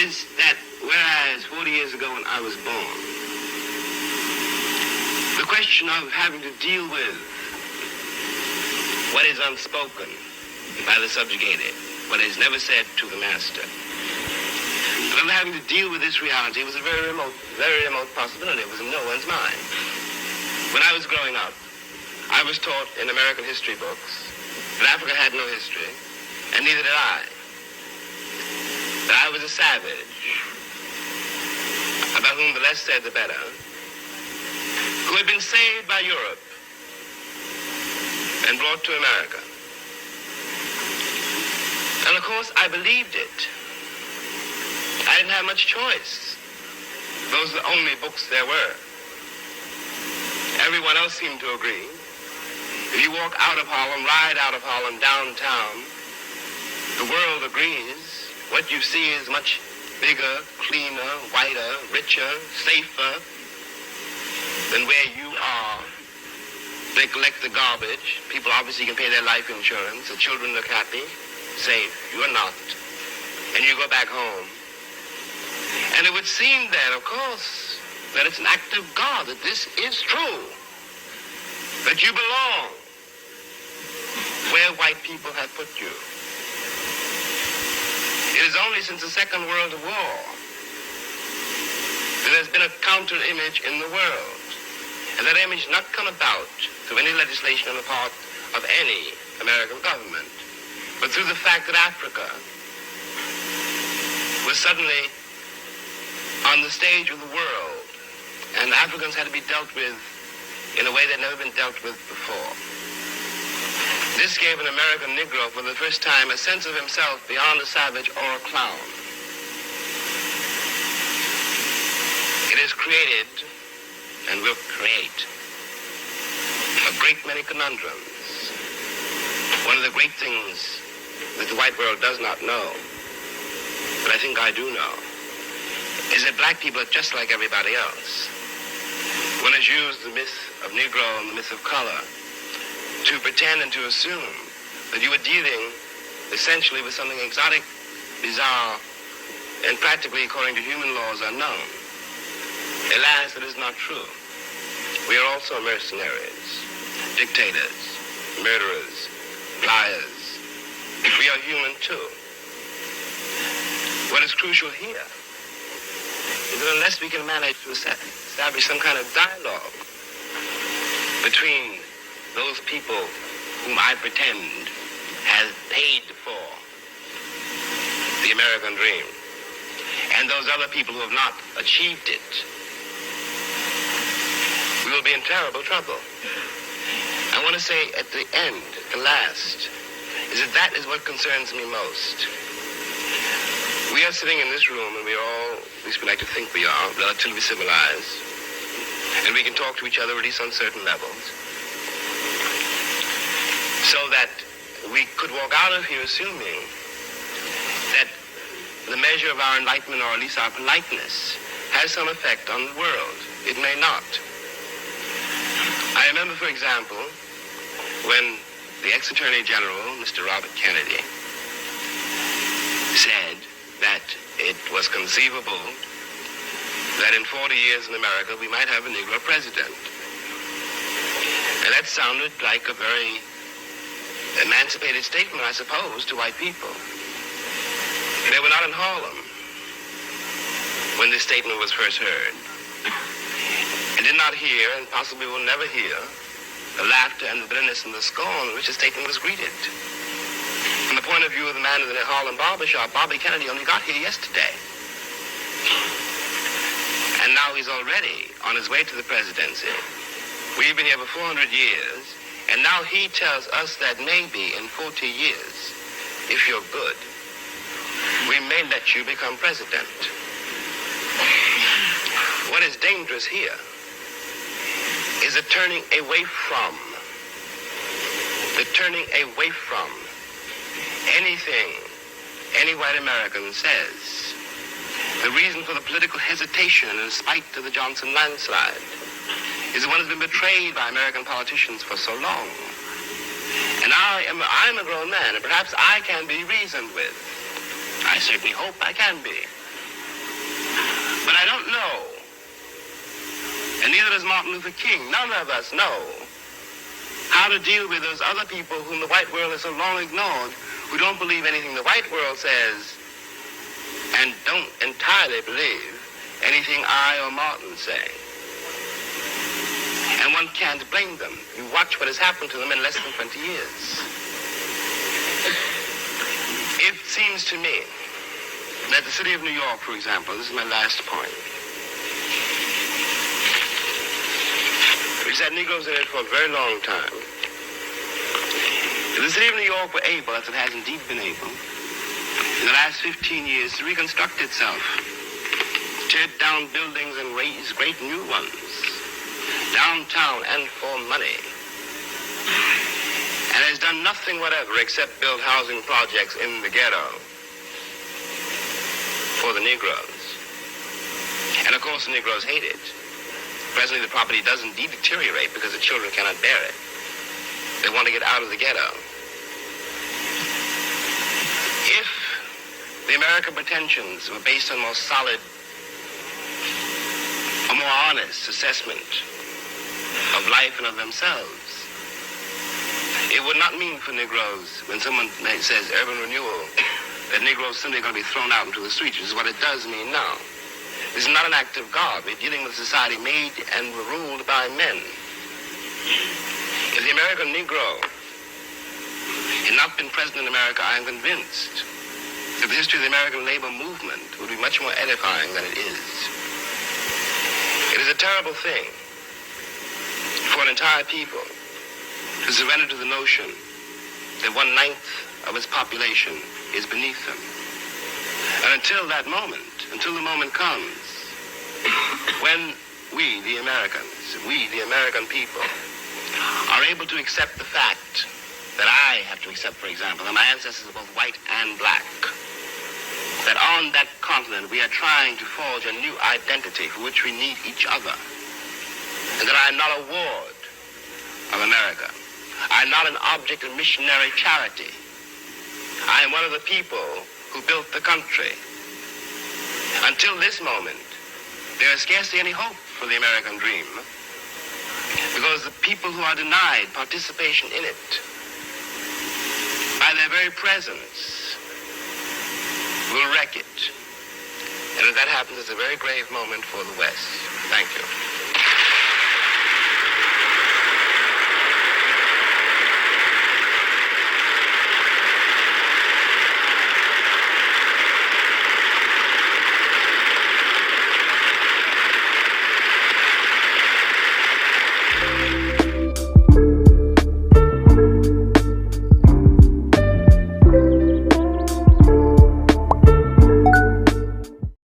is that whereas 40 years ago when I was born, the question of having to deal with what is unspoken by the subjugated, what is never said to the master, but of having to deal with this reality was a very remote possibility. It was in no one's mind. When I was growing up, I was taught in American history books that Africa had no history, and neither did I. That I was a savage, about whom the less said the better, who had been saved by Europe and brought to America. And of course, I believed it. I didn't have much choice. Those were the only books there were. Everyone else seemed to agree. If you walk out of Harlem, ride out of Harlem, downtown, the world agrees. What you see is much bigger, cleaner, whiter, richer, safer than where you are. They collect the garbage. People obviously can pay their life insurance. The children look happy, safe. You are not. And you go back home. And it would seem then, of course, that it's an act of God, that this is true, that you belong where white people have put you. It is only since the Second World War that there's been a counter-image in the world. And that image not come about through any legislation on the part of any American government, but through the fact that Africa was suddenly on the stage of the world, and Africans had to be dealt with in a way that had never been dealt with before. This gave an American Negro for the first time a sense of himself beyond a savage or a clown. It has created and will create a great many conundrums. One of the great things that the white world does not know, but I think I do know, is that black people are just like everybody else. One has used the myth of Negro and the myth of color to pretend and to assume that you were dealing essentially with something exotic, bizarre, and practically, according to human laws, unknown. Alas, that is not true. We are also mercenaries, dictators, murderers, liars. We are human too. What is crucial here is that unless we can manage to establish some kind of dialogue between those people whom I pretend has paid for the American dream and those other people who have not achieved it, we will be in terrible trouble. I want to say at the end, at the last, is that is what concerns me most. We are sitting in this room and we are all, at least we like to think we are, relatively civilized. And we can talk to each other at least on certain levels. So that we could walk out of here assuming that the measure of our enlightenment, or at least our politeness, has some effect on the world. It may not. I remember, for example, when the ex-Attorney General, Mr. Robert Kennedy, said that it was conceivable that in 40 years in America we might have a Negro president. And that sounded like a very emancipated statement, I suppose, to white people. They were not in Harlem when this statement was first heard, and did not hear, and possibly will never hear, the laughter and the bitterness and the scorn with which the statement was greeted. From the point of view of the man in the Harlem barbershop, Bobby Kennedy only got here yesterday. And now he's already on his way to the presidency. We've been here for 400 years, and now he tells us that maybe in 40 years, if you're good, we may let you become president. What is dangerous here is the turning away from anything any white American says. The reason for the political hesitation in spite of the Johnson landslide is the one that's been betrayed by American politicians for so long. And I'm a grown man, and perhaps I can be reasoned with. I certainly hope I can be. I don't know, and neither does Martin Luther King, none of us know how to deal with those other people whom the white world has so long ignored, who don't believe anything the white world says and don't entirely believe anything I or Martin say. And one can't blame them. You watch what has happened to them in less than 20 years. It seems to me that the city of New York, for example, this is my last point, which had Negroes in it for a very long time. If the city of New York were able, as it has indeed been able, in the last 15 years to reconstruct itself, tear down buildings and raise great new ones, downtown and for money, and has done nothing whatever except build housing projects in the ghetto for the Negroes. And of course the Negroes hate it. Presently the property does indeed deteriorate because the children cannot bear it. They want to get out of the ghetto. If the American pretensions were based on more solid, a more honest assessment of life and of themselves, it would not mean for Negroes, when someone says urban renewal, that Negroes simply going to be thrown out into the streets, which is what it does mean now. This is not an act of God. We're dealing with a society made and ruled by men. If the American Negro had not been present in America, I am convinced that the history of the American labor movement would be much more edifying than it is. It is a terrible thing for an entire people to surrender to the notion that 1/9 of its population is beneath them. And until that moment, until the moment comes when we, the Americans, we, the American people, are able to accept the fact that I have to accept, for example, that my ancestors are both white and black, that on that continent we are trying to forge a new identity for which we need each other, and that I am not a ward of America. I am not an object of missionary charity. I am one of the people who built the country. Until this moment, there is scarcely any hope for the American dream, because the people who are denied participation in it, by their very presence, will wreck it. And if that happens, it's a very grave moment for the West. Thank you.